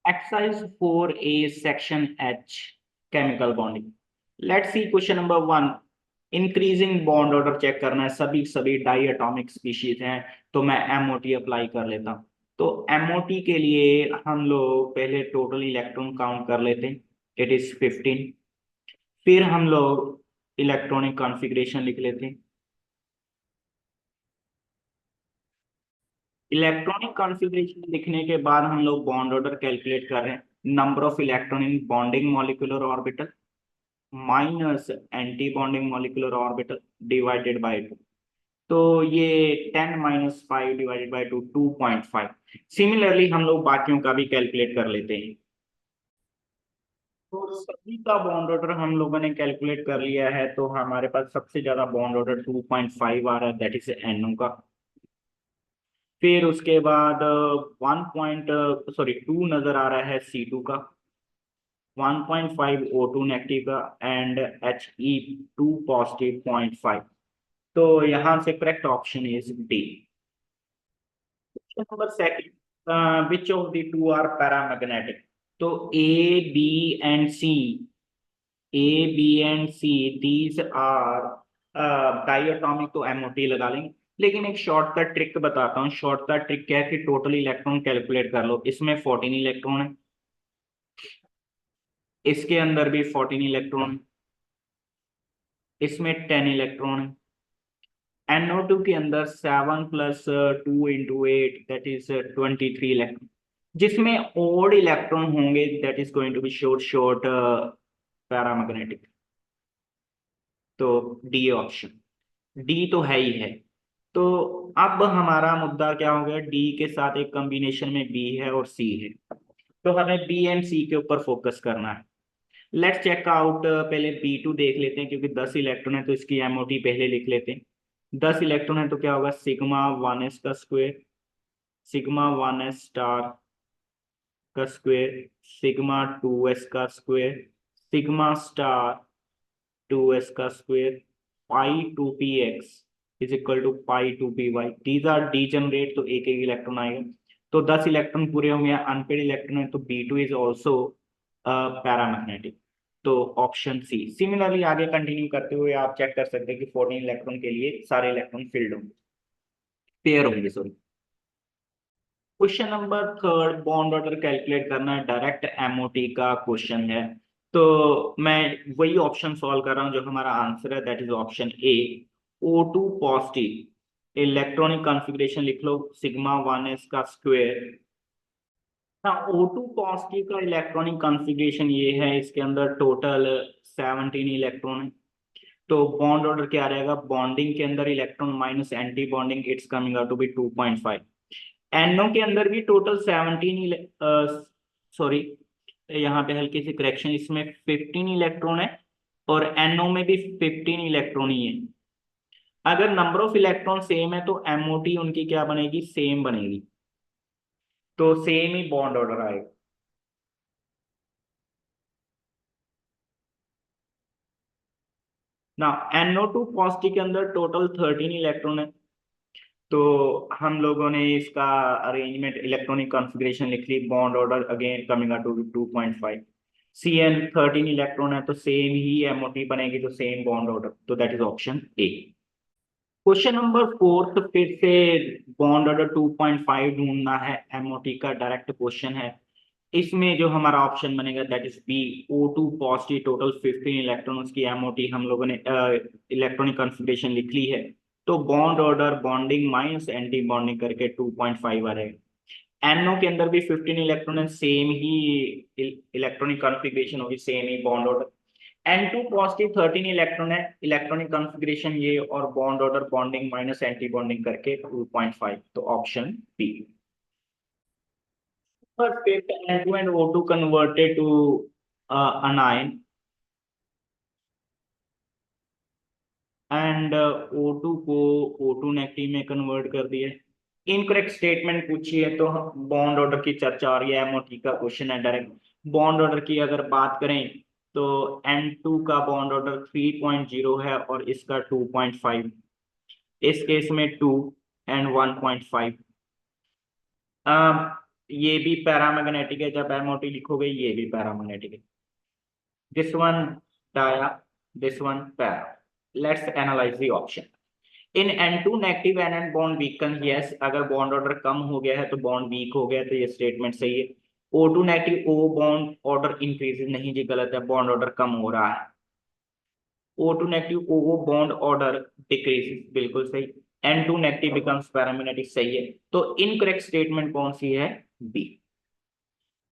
Exercise 4A section H chemical bonding. Let's see question number 1. Increasing bond order check करना है, सभी die atomic species हैं, तो मैं एमओटी अप्लाई कर लेता हूं। तो एमओटी के लिए हम लोग पहले टोटल इलेक्ट्रॉन काउंट कर लेते हैं, इट इज 15। फिर हम लोग इलेक्ट्रॉनिक कॉन्फ़िगरेशन लिख लेते हैं। इलेक्ट्रॉनिक कॉन्फ़िगरेशन लिखने के बाद हम लोग बॉन्ड ऑर्डर कैलकुलेट कर रहे हैं। Number of electron in bonding molecular orbital minus anti bonding molecular orbital divided by 2। तो ये 10 - 5 डिवाइडेड बाय 2 2.5। सिमिलरली हम लोग बाकियों का भी कैलकुलेट कर लेते हैं। तो सभी का बॉन्ड ऑर्डर हम लोगों ने कैलकुलेट कर लिया है, तो हमारे पास सबसे ज्यादा बॉन्ड ऑर्डर 2.5 आ रहा है, दैट इज NO का। फिर उसके बाद 2 नजर आ रहा है C2 का, 1.5 O2 नेगेटिव का एंड He2 पॉजिटिव 0.5। तो यहाँ से correct option is D. Number second, which of the two are paramagnetic. तो A B and C these are diatomic, तो MOT लगा लेंगे। लेकिन एक शॉर्टकट ट्रिक बताता हूँ। शॉर्टकट ट्रिक क्या है कि टोटल इलेक्ट्रॉन कैलकुलेट कर लो। इसमें 14 इलेक्ट्रॉन है, इसके अंदर भी 14 इलेक्ट्रॉन, इसमें 10 इलेक्ट्रॉन है। NO2 के अंदर 7 + 2 × 8 दैट इज 23 इलेक्ट्रॉन। जिसमें ओड इलेक्ट्रॉन होंगे that is going to be short paramagnetic. तो डी ऑप्शन, डी तो है ही है। तो अब हमारा मुद्दा क्या हो गया, डी के साथ एक कॉम्बिनेशन में बी है और सी है, तो हमें बी एंड सी के ऊपर फोकस करना है। लेट्स चेक आउट, पहले B2 देख लेते हैं, क्योंकि 10 इलेक्ट्रॉन है तो इसकी MOT पहले लिख लेते हैं। 10 इलेक्ट्रॉन है तो क्या होगा, σ1s का स्क्वायर, σ1s स्टार का स्क्वायर, σ2s का स्क्वायर, सिग्मा स्टार 2s का square, π2px is equal to π2py। These are degenerate, तो एक एक इलेक्ट्रॉन आएगा। तो 10 इलेक्ट्रॉन पूरे होंगे। अनपेड इलेक्ट्रॉन है तो B2 इज ऑल्सो पैरामैग्नेटिक। तो ऑप्शन सी। सिमिलरली आगे कंटिन्यू करते हुए आप चेक कर सकते हैं कि 14 इलेक्ट्रॉन के लिए सारे इलेक्ट्रॉन फिल्ड होंगे, पेयर होंगे, sorry. Question number 3, bond order calculate करना है, डायरेक्ट MOT का क्वेश्चन है। तो मैं वही ऑप्शन सॉल्व कर रहा हूँ जो हमारा आंसर है, that is option A, O2 positive. Electronic configuration लिख लो, σ1s का स्क्वायर। हाँ, O2 पॉजिटिव का इलेक्ट्रॉनिक कॉन्फ़िगरेशन ये है, इसके अंदर टोटल 17 इलेक्ट्रॉन है। तो बॉन्ड ऑर्डर क्या रहेगा, बॉन्डिंग के अंदर electron minus anti bonding, it's coming out to be 2.5। NO के अंदर भी टोटल 17, सॉरी, यहाँ पे हल्की सी करेक्शन, इसमें 15 इलेक्ट्रॉन है और NO में भी 15 इलेक्ट्रॉन ही है। अगर नंबर ऑफ इलेक्ट्रॉन सेम है तो MOT उनकी क्या बनेगी, सेम बनेगी, तो सेम ही बॉन्ड ऑर्डर आएगा। ना NO2 पॉजिटिव के अंदर टोटल 13 इलेक्ट्रॉन है, तो हम लोगों ने इसका अरेंजमेंट इलेक्ट्रॉनिक कॉन्फ़िगरेशन लिख ली, bond order again coming out to 2.5। CN 13 electron है तो सेम ही MOT बनेगी, तो सेम बॉन्ड ऑर्डर, तो that is option A. Question number 4, फिर से बॉन्ड ऑर्डर 2.5 ढूंढना है, MOT का डायरेक्ट क्वेश्चन है। इसमें जो हमारा ऑप्शन बनेगा that is B, O2 positive, total 15 electron, उसकी MOT हम लोगों ने इलेक्ट्रॉनिक कॉन्फ़िगरेशन लिख ली है। तो bond order bonding minus anti bonding करके 2.5 आ रहेगा। NO के अंदर भी 15 इलेक्ट्रॉन है, सेम ही इलेक्ट्रॉनिक कॉन्फ़िगरेशन होगी, सेम ही bond order. N2 positive 13 electron है, इलेक्ट्रॉनिक कॉन्फ़िगरेशन ये, और bond order bonding minus anti bonding करके 2.5, तो option B. Perfect. N2 and O2 converted to anion, and O2 को O2 नेगेटिव में कन्वर्ट कर दिया। इनकरेक्ट स्टेटमेंट पूछी है तो बॉन्ड ऑर्डर की चर्चा और ये MOT का क्वेश्चन है डायरेक्ट। बॉन्ड ऑर्डर की अगर बात करें तो N2 का बॉन्ड ऑर्डर 3.0 है और इसका 2.5, इस केस में 2 एंड 1.5। ये भी पैरामैग्नेटिक है, जब MOT लिखोगे ये भी पैरामैग्नेटिक है। This one dia, this one para. Let's analyse the option. In N2 negative NN bond weaken, yes, अगर बॉन्ड ऑर्डर कम हो गया है तो बॉन्ड वीक हो गया, तो ये स्टेटमेंट सही है। O2 negative O bond order increases, नहीं जी गलत है, बॉन्ड ऑर्डर कम हो रहा है। O2 negative O bond order decreases, बिल्कुल सही। N2 नेगेटिव बिकम्स पैरामैग्नेटिक, सही है। तो इनकरेक्ट स्टेटमेंट कौन सी है? बी।